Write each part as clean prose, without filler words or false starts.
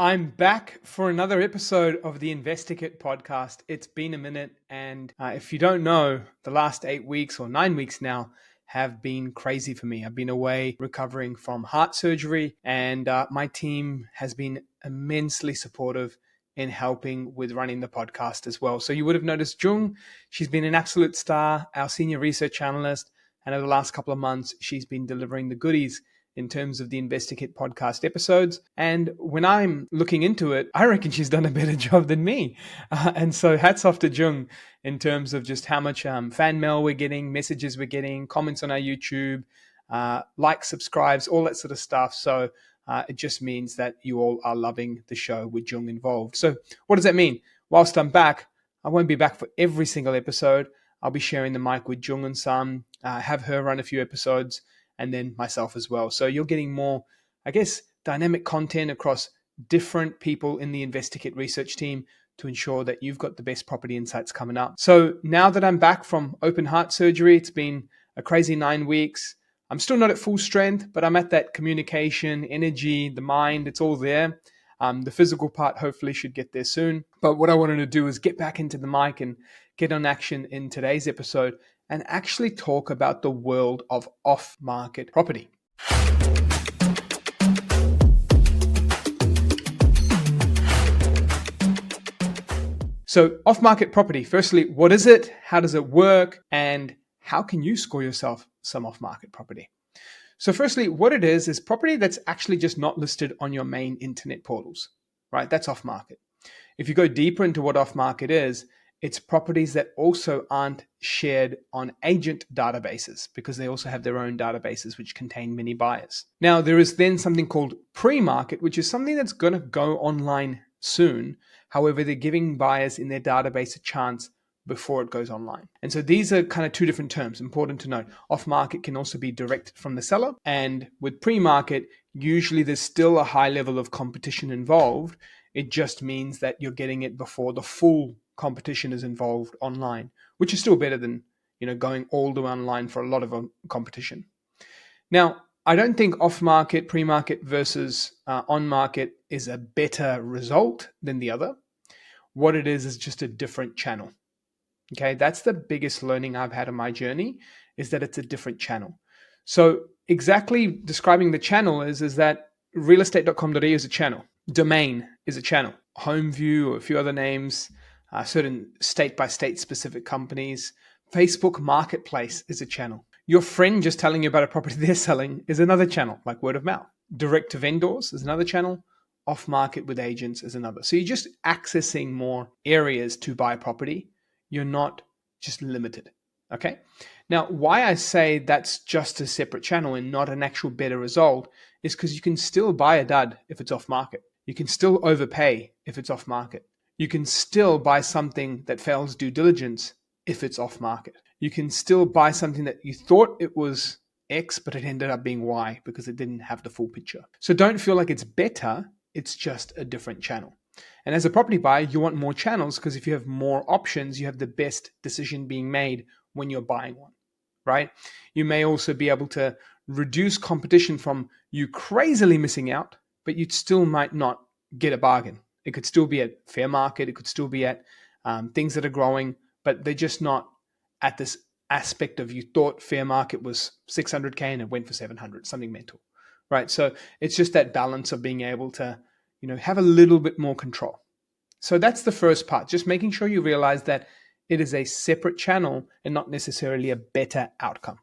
I'm back for another episode of the InvestorKit podcast. It's been a minute, and if you don't know, the last 8 weeks or 9 weeks now have been crazy for me. I've been away recovering from heart surgery, and my team has been immensely supportive in helping with running the podcast as well. So you would have noticed Jung, she's been an absolute star, our senior research analyst, and over the last couple of months, she's been delivering the goodies in terms of the InvestorKit podcast episodes. And when I'm looking into it, I reckon she's done a better job than me. And so hats off to Jung in terms of just how much fan mail we're getting, messages we're getting, comments on our YouTube, likes, subscribes, all that sort of stuff. So it just means that you all are loving the show with Jung involved. So what does that mean? Whilst I'm back, I won't be back for every single episode. I'll be sharing the mic with Jung and Sam, have her run a few episodes, and then myself as well. So you're getting more, dynamic content across different people in the InvestorKit research team to ensure that you've got the best property insights coming up. So now that I'm back from open heart surgery, it's been a crazy 9 weeks. I'm still not at full strength, but I'm at that communication, energy, the mind, it's all there. The physical part hopefully should get there soon. But what I wanted to do is get back into the mic and get on action in today's episode and actually talk about the world of off-market property. So off-market property, firstly, what is it? How does it work? And how can you score yourself some off-market property? So firstly, what it is property that's actually just not listed on your main internet portals, right? That's off-market. If you go deeper into what off-market is, it's properties that also aren't shared on agent databases because they also have their own databases which contain many buyers. Now, there is then something called pre-market, which is something that's going to go online soon. However, they're giving buyers in their database a chance before it goes online. And so these are kind of two different terms, important to note. Off-market can also be directed from the seller. And with pre-market, usually there's still a high level of competition involved. It just means that you're getting it before the full competition is involved online, which is still better than going all the way online for a lot of competition. Now, I don't think off-market, pre-market versus on-market is a better result than the other. What it is just a different channel. Okay, that's the biggest learning I've had on my journey, is that it's a different channel. So exactly describing the channel is that realestate.com.au is a channel. Domain is a channel. HomeView or a few other names, certain state-by-state specific companies. Facebook Marketplace is a channel. Your friend just telling you about a property they're selling is another channel, like word of mouth. Direct to vendors is another channel. Off-market with agents is another. So you're just accessing more areas to buy property. You're not just limited, okay? Now, why I say that's just a separate channel and not an actual better result is because you can still buy a dud if it's off-market. You can still overpay if it's off-market. You can still buy something that fails due diligence if it's off-market. You can still buy something that you thought it was X, but it ended up being Y because it didn't have the full picture. So don't feel like it's better. It's just a different channel. And as a property buyer, you want more channels because if you have more options, you have the best decision being made when you're buying one, right? You may also be able to reduce competition from you crazily missing out, but you still might not get a bargain. It could still be at fair market. It could still be at things that are growing, but they're just not at this aspect of you thought fair market was 600K and it went for 700, something mental, right? So it's just that balance of being able to have a little bit more control. So that's the first part, just making sure you realize that it is a separate channel and not necessarily a better outcome.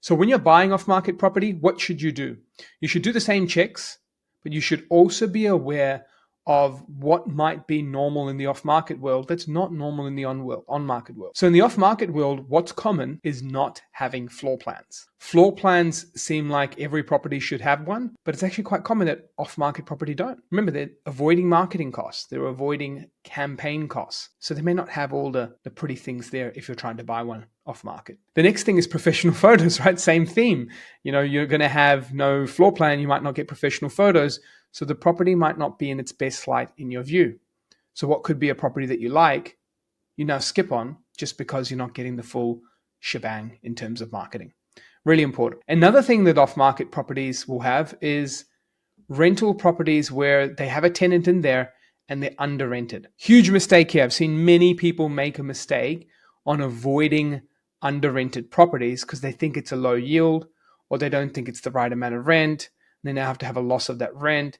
So when you're buying off-market property, what should you do? You should do the same checks, but you should also be aware of what might be normal in the off-market world that's not normal in the on-market world. So in the off-market world, what's common is not having floor plans. Floor plans seem like every property should have one, but it's actually quite common that off-market property don't. Remember, they're avoiding marketing costs. They're avoiding campaign costs. So they may not have all the pretty things there if you're trying to buy one off-market. The next thing is professional photos, right? Same theme. You're going to have no floor plan. You might not get professional photos. So the property might not be in its best light in your view. So what could be a property that you like, you now skip on just because you're not getting the full shebang in terms of marketing. Really important. Another thing that off-market properties will have is rental properties where they have a tenant in there and they're under rented. Huge mistake here. I've seen many people make a mistake on avoiding under rented properties because they think it's a low yield or they don't think it's the right amount of rent. And they now have to have a loss of that rent,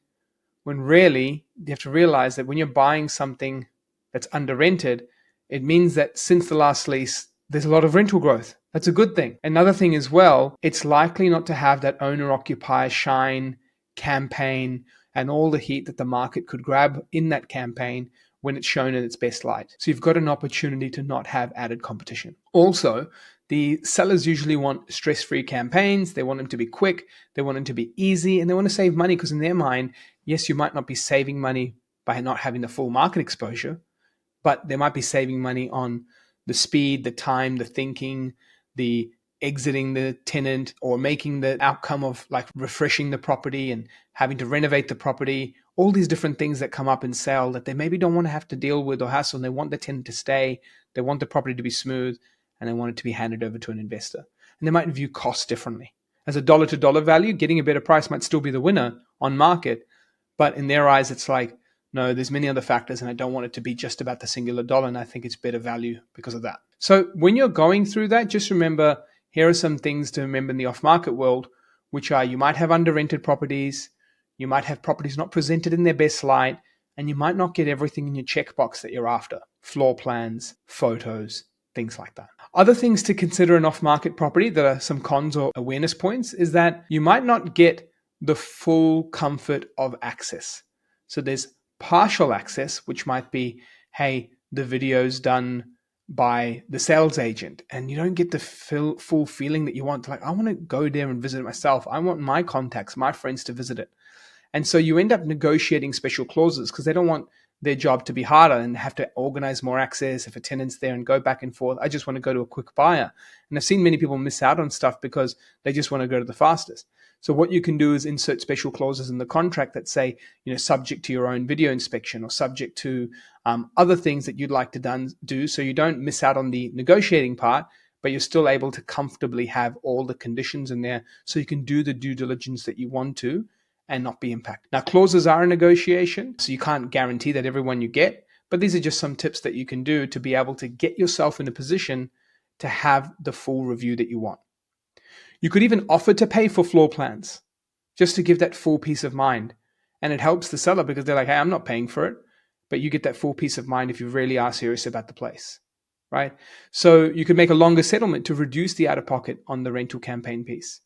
when really you have to realize that when you're buying something that's under rented, it means that since the last lease, there's a lot of rental growth. That's a good thing. Another thing as well, it's likely not to have that owner-occupier shine campaign and all the heat that the market could grab in that campaign when it's shown in its best light. So you've got an opportunity to not have added competition. Also, the sellers usually want stress-free campaigns. They want them to be quick. They want them to be easy, and they want to save money because in their mind, yes, you might not be saving money by not having the full market exposure, but they might be saving money on the speed, the time, the thinking, the exiting the tenant, or making the outcome of like refreshing the property and having to renovate the property, all these different things that come up in sale that they maybe don't want to have to deal with or hassle. And they want the tenant to stay, they want the property to be smooth, and they want it to be handed over to an investor. And they might view costs differently. As a dollar to dollar value, getting a better price might still be the winner on market, but in their eyes, it's like, no, there's many other factors and I don't want it to be just about the singular dollar, and I think it's better value because of that. So when you're going through that, just remember, here are some things to remember in the off-market world, which are you might have under-rented properties, you might have properties not presented in their best light, and you might not get everything in your checkbox that you're after. Floor plans, photos, things like that. Other things to consider in off-market property that are some cons or awareness points is that you might not get the full comfort of access. So there's partial access, which might be, hey, the video's done by the sales agent, and you don't get the full feeling that you want. Like, I want to go there and visit it myself. I want my contacts, my friends to visit it. And so you end up negotiating special clauses because they don't want their job to be harder and have to organize more access if a tenant's there and go back and forth. I just want to go to a quick buyer. And I've seen many people miss out on stuff because they just want to go to the fastest. So what you can do is insert special clauses in the contract that say, subject to your own video inspection or subject to other things that you'd like to do, so you don't miss out on the negotiating part, but you're still able to comfortably have all the conditions in there so you can do the due diligence that you want to and not be impacted. Now, clauses are a negotiation, so you can't guarantee that everyone you get, but these are just some tips that you can do to be able to get yourself in a position to have the full review that you want. You could even offer to pay for floor plans just to give that full peace of mind. And it helps the seller because they're like, hey, I'm not paying for it, but you get that full peace of mind if you really are serious about the place, right? So you could make a longer settlement to reduce the out-of-pocket on the rental campaign piece.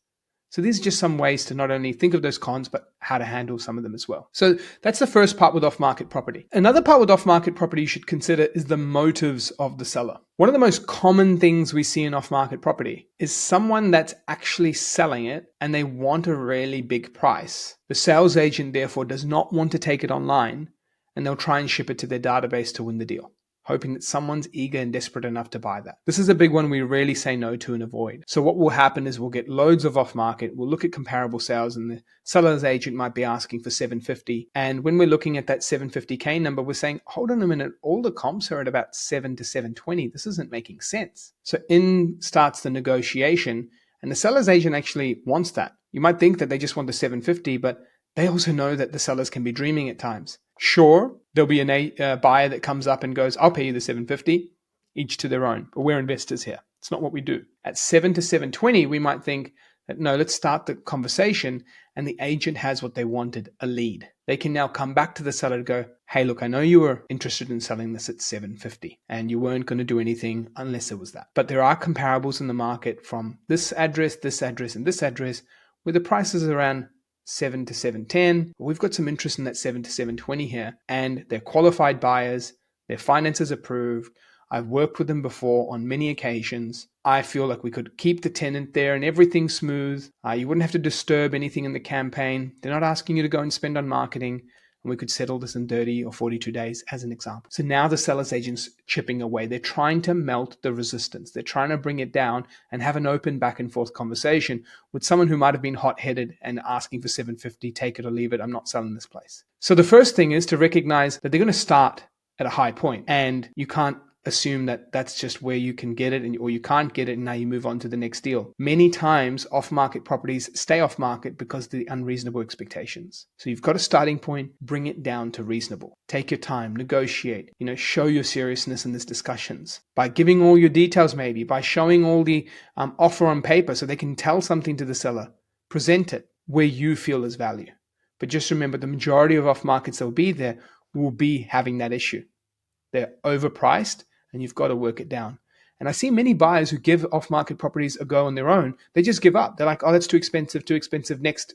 So these are just some ways to not only think of those cons, but how to handle some of them as well. So that's the first part with off-market property. Another part with off-market property you should consider is the motives of the seller. One of the most common things we see in off-market property is someone that's actually selling it and they want a really big price. The sales agent, therefore, does not want to take it online and they'll try and ship it to their database to win the deal, hoping that someone's eager and desperate enough to buy that. This is a big one we really say no to and avoid. So what will happen is we'll get loads of off-market, we'll look at comparable sales, and the seller's agent might be asking for $750. And when we're looking at that $750K number, we're saying, hold on a minute, all the comps are at about $7 to $720. This isn't making sense. So in starts the negotiation, and the seller's agent actually wants that. You might think that they just want the $750, but they also know that the sellers can be dreaming at times. Sure, there'll be a buyer that comes up and goes, I'll pay you the $750, each to their own, but we're investors here. It's not what we do. At $7 to $720, we might think that, no, let's start the conversation, and the agent has what they wanted, a lead. They can now come back to the seller and go, hey, look, I know you were interested in selling this at $750, and you weren't going to do anything unless it was that. But there are comparables in the market from this address, and this address, where the price is around $7 to $710. We've got some interest in that $7 to $720 here, and they're qualified buyers, their finances approved. I've worked with them before on many occasions. I feel like we could keep the tenant there and everything's smooth. You wouldn't have to disturb anything in the campaign. They're not asking you to go and spend on marketing. And we could settle this in 30 or 42 days as an example. So now the seller's agent's chipping away. They're trying to melt the resistance. They're trying to bring it down and have an open back and forth conversation with someone who might have been hot-headed and asking for $750, take it or leave it, I'm not selling this place. So the first thing is to recognize that they're going to start at a high point, and you can't assume that that's just where you can get it, or you can't get it, and now you move on to the next deal. Many times off-market properties stay off-market because of the unreasonable expectations. So you've got a starting point, bring it down to reasonable. Take your time, negotiate, show your seriousness in these discussions by giving all your details, maybe by showing all the offer on paper so they can tell something to the seller. Present it where you feel is value. But just remember, the majority of off-markets that will be there will be having that issue. They're overpriced and you've got to work it down. And I see many buyers who give off-market properties a go on their own. They just give up. They're like, oh, that's too expensive, next.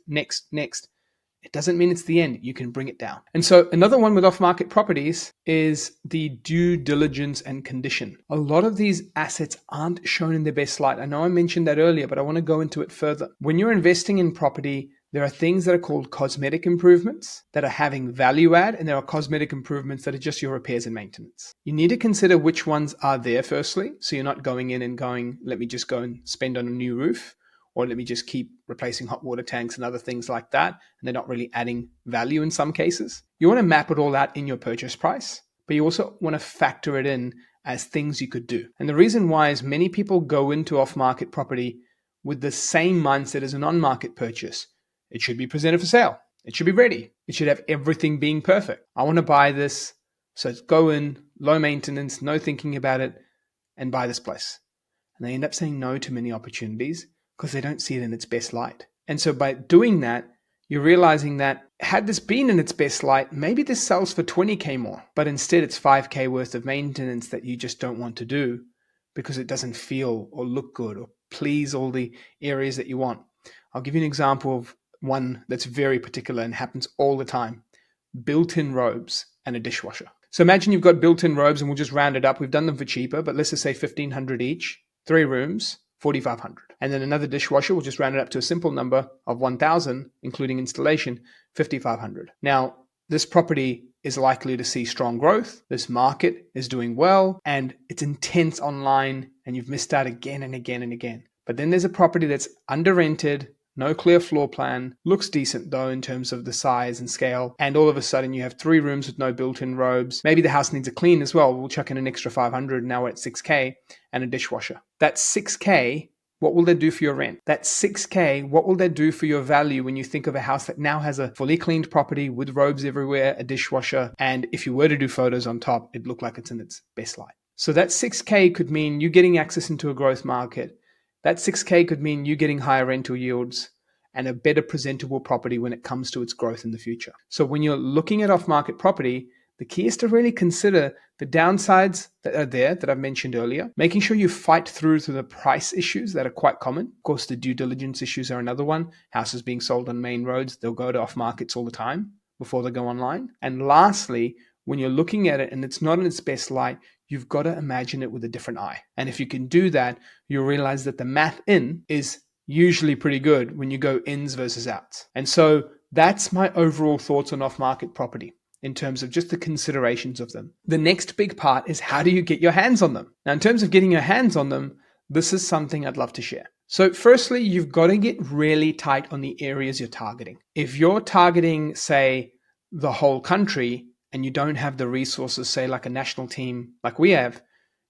It doesn't mean it's the end. You can bring it down. And so another one with off-market properties is the due diligence and condition. A lot of these assets aren't shown in their best light. I know I mentioned that earlier, but I want to go into it further. When you're investing in property, there are things that are called cosmetic improvements that are having value add, and there are cosmetic improvements that are just your repairs and maintenance. You need to consider which ones are there firstly, so you're not going in and going, let me just go and spend on a new roof, or let me just keep replacing hot water tanks and other things like that, and they're not really adding value in some cases. You want to map it all out in your purchase price, but you also want to factor it in as things you could do. And the reason why is many people go into off-market property with the same mindset as an on-market purchase. It should be presented for sale. It should be ready. It should have everything being perfect. I want to buy this, so go in, low maintenance, no thinking about it, and buy this place. And they end up saying no to many opportunities because they don't see it in its best light. And so by doing that, you're realizing that had this been in its best light, maybe this sells for 20K more, but instead it's 5K worth of maintenance that you just don't want to do because it doesn't feel or look good or please all the areas that you want. I'll give you an example of one that's very particular and happens all the time. Built-in robes and a dishwasher. So imagine you've got built-in robes, and we'll just round it up. We've done them for cheaper, but let's just say $1,500 each, 3 rooms, $4,500. And then another dishwasher, we'll just round it up to a simple number of $1,000, including installation, $5,500. Now, this property is likely to see strong growth. This market is doing well, and it's intense online, and you've missed out again and again and again. But then there's a property that's under-rented, no clear floor plan, looks decent though in terms of the size and scale, and all of a sudden you have 3 rooms with no built-in robes. Maybe the house needs a clean as well. We'll chuck in an extra $500, now we're at $6K, and a dishwasher. That $6K, what will that do for your rent? That $6K, what will that do for your value when you think of a house that now has a fully cleaned property with robes everywhere, a dishwasher, and if you were to do photos on top, it looked like it's in its best light. So that $6K could mean you getting access into a growth market. That $6K could mean you getting higher rental yields and a better presentable property when it comes to its growth in the future. So when you're looking at off-market property, the key is to really consider the downsides that are there that I've mentioned earlier, making sure you fight through the price issues that are quite common. Of course, the due diligence issues are another one. Houses being sold on main roads, they'll go to off-markets all the time before they go online. And lastly, when you're looking at it and it's not in its best light, you've got to imagine it with a different eye. And if you can do that, you'll realize that the math in is usually pretty good when you go ins versus outs. And so that's my overall thoughts on off-market property in terms of just the considerations of them. The next big part is, how do you get your hands on them? Now, in terms of getting your hands on them, this is something I'd love to share. So firstly, you've got to get really tight on the areas you're targeting. If you're targeting, say, the whole country, and you don't have the resources, say like a national team like we have,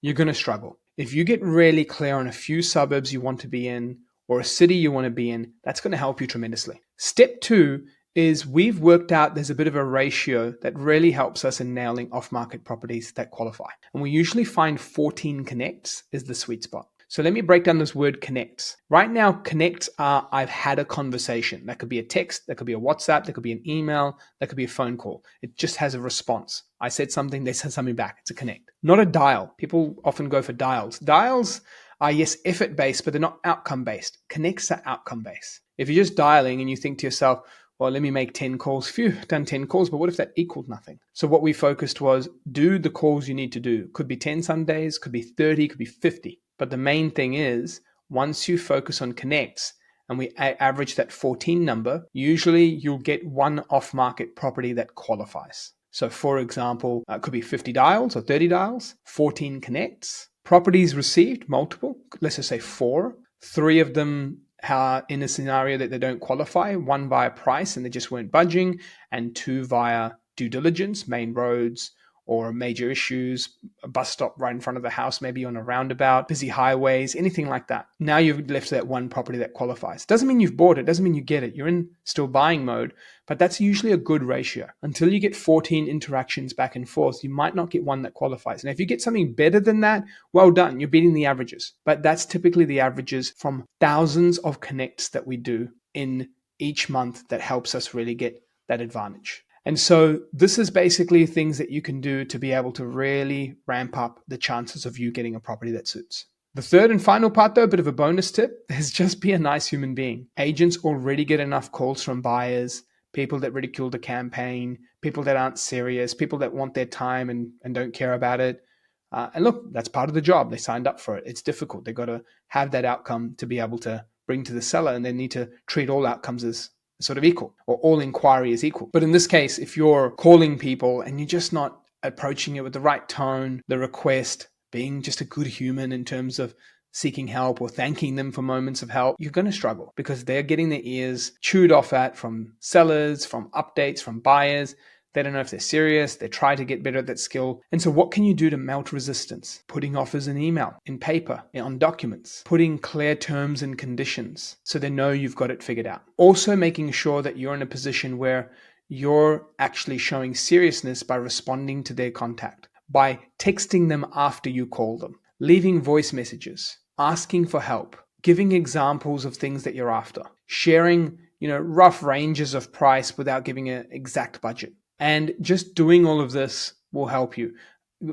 you're going to struggle. If you get really clear on a few suburbs you want to be in or a city you want to be in, that's going to help you tremendously. Step 2 is we've worked out there's a bit of a ratio that really helps us in nailing off-market properties that qualify. And we usually find 14 connects is the sweet spot. So let me break down this word connects. Right now, connects are I've had a conversation. That could be a text, that could be a WhatsApp, that could be an email, that could be a phone call. It just has a response. I said something, they said something back. It's a connect. Not a dial. People often go for dials. Dials are, yes, effort-based, but they're not outcome-based. Connects are outcome-based. If you're just dialing and you think to yourself, well, let me make 10 calls. Phew, done 10 calls, but what if that equaled nothing? So what we focused was, do the calls you need to do. Could be 10 some days, could be 30, could be 50. But the main thing is, once you focus on connects and we average that 14 number, usually you'll get one off-market property that qualifies. So for example, it could be 50 dials or 30 dials, 14 connects, properties received, multiple, let's just say 4. 3 of them are in a scenario that they don't qualify, 1 via price and they just weren't budging, and 2 via due diligence, main roads, or major issues, a bus stop right in front of the house, maybe on a roundabout, busy highways, anything like that. Now you've left that one property that qualifies. Doesn't mean you've bought it, doesn't mean you get it. You're in still buying mode, but that's usually a good ratio. Until you get 14 interactions back and forth, you might not get one that qualifies. And if you get something better than that, well done, you're beating the averages. But that's typically the averages from thousands of connects that we do in each month that helps us really get that advantage. And so this is basically things that you can do to be able to really ramp up the chances of you getting a property that suits. The third and final part, though, a bit of a bonus tip, is just be a nice human being. Agents already get enough calls from buyers, people that ridicule the campaign, people that aren't serious, people that want their time and don't care about it. And look, that's part of the job. They signed up for it. It's difficult. They've got to have that outcome to be able to bring to the seller, and they need to treat all outcomes as sort of equal, or all inquiry is equal. But in this case, if you're calling people and you're just not approaching it with the right tone, the request, being just a good human in terms of seeking help or thanking them for moments of help, you're going to struggle because they're getting their ears chewed off at from sellers, from updates, from buyers. They don't know if they're serious. They try to get better at that skill. And so what can you do to melt resistance? Putting offers in email, in paper, on documents, putting clear terms and conditions so they know you've got it figured out. Also making sure that you're in a position where you're actually showing seriousness by responding to their contact, by texting them after you call them, leaving voice messages, asking for help, giving examples of things that you're after, sharing, rough ranges of price without giving an exact budget. And just doing all of this will help you.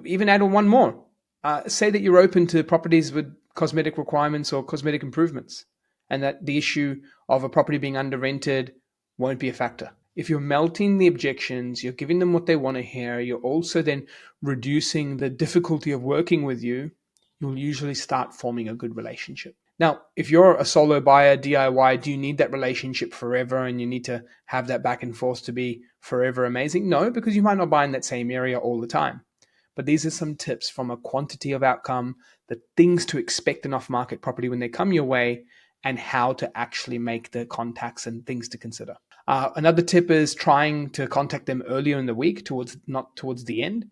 Even add on one more. Say that you're open to properties with cosmetic requirements or cosmetic improvements, and that the issue of a property being under rented won't be a factor. If you're melting the objections, you're giving them what they want to hear, you're also then reducing the difficulty of working with you, you'll usually start forming a good relationship. Now, if you're a solo buyer, DIY, do you need that relationship forever and you need to have that back and forth to be forever amazing? No, because you might not buy in that same area all the time. But these are some tips from a quantity of outcome, the things to expect in off-market property when they come your way, and how to actually make the contacts and things to consider. Another tip is trying to contact them earlier in the week, not towards the end.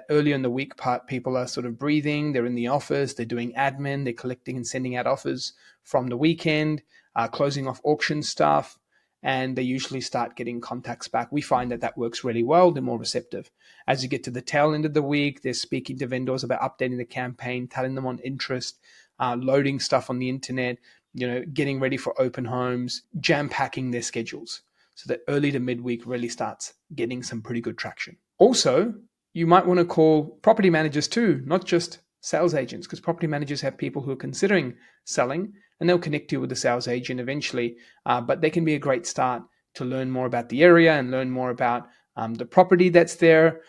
Earlier in the week part, people are sort of breathing, they're in the office, they're doing admin, they're collecting and sending out offers from the weekend, closing off auction stuff, and they usually start getting contacts back. We find that works really well. They're more receptive. As you get to the tail end of the week, they're speaking to vendors about updating the campaign, telling them on interest, loading stuff on the internet, getting ready for open homes, jam-packing their schedules so that early to midweek really starts getting some pretty good traction. Also, you might want to call property managers too, not just sales agents, because property managers have people who are considering selling and they'll connect you with the sales agent eventually. But they can be a great start to learn more about the area and learn more about the property that's there,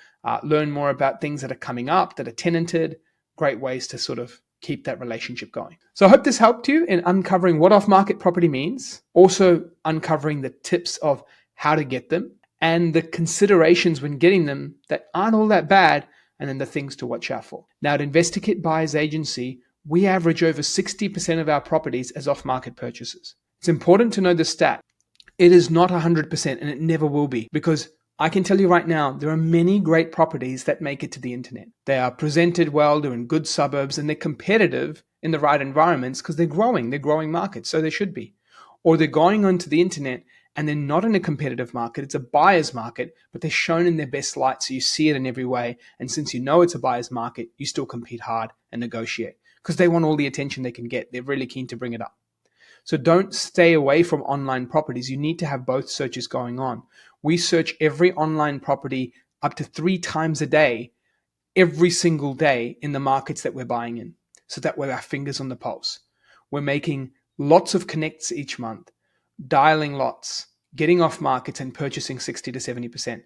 learn more about things that are coming up that are tenanted, great ways to sort of keep that relationship going. So I hope this helped you in uncovering what off-market property means, also uncovering the tips of how to get them, and the considerations when getting them that aren't all that bad, and then the things to watch out for. Now at InvestorKit Buyers Agency, we average over 60% of our properties as off-market purchases. It's important to know the stat. It is not 100% and it never will be, because I can tell you right now, there are many great properties that make it to the internet. They are presented well, they're in good suburbs, and they're competitive in the right environments because they're growing markets, so they should be. Or they're going onto the internet and they're not in a competitive market, it's a buyer's market, but they're shown in their best light, so you see it in every way. And since you know it's a buyer's market, you still compete hard and negotiate because they want all the attention they can get. They're really keen to bring it up. So don't stay away from online properties. You need to have both searches going on. We search every online property up to 3 times a day, every single day in the markets that we're buying in. So that we're our fingers on the pulse. We're making lots of connects each month, dialing lots, getting off markets and purchasing 60 to 70%.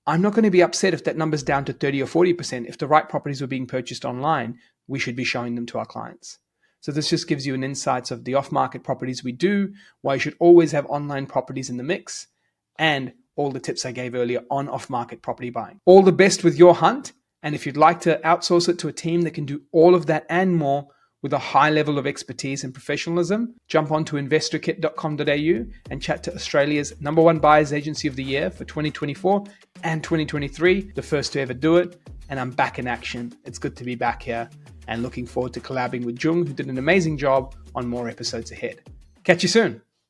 I'm not going to be upset if that number's down to 30 or 40%. If the right properties were being purchased online, we should be showing them to our clients. So this just gives you an insight of the off-market properties we do, why you should always have online properties in the mix, and all the tips I gave earlier on off-market property buying. All the best with your hunt. And if you'd like to outsource it to a team that can do all of that and more with a high level of expertise and professionalism, jump onto investorkit.com.au and chat to Australia's #1 buyers agency of the year for 2024 and 2023, the first to ever do it. and I'm back in action. It's good to be back here and looking forward to collabing with Jung, who did an amazing job on more episodes ahead. Catch you soon.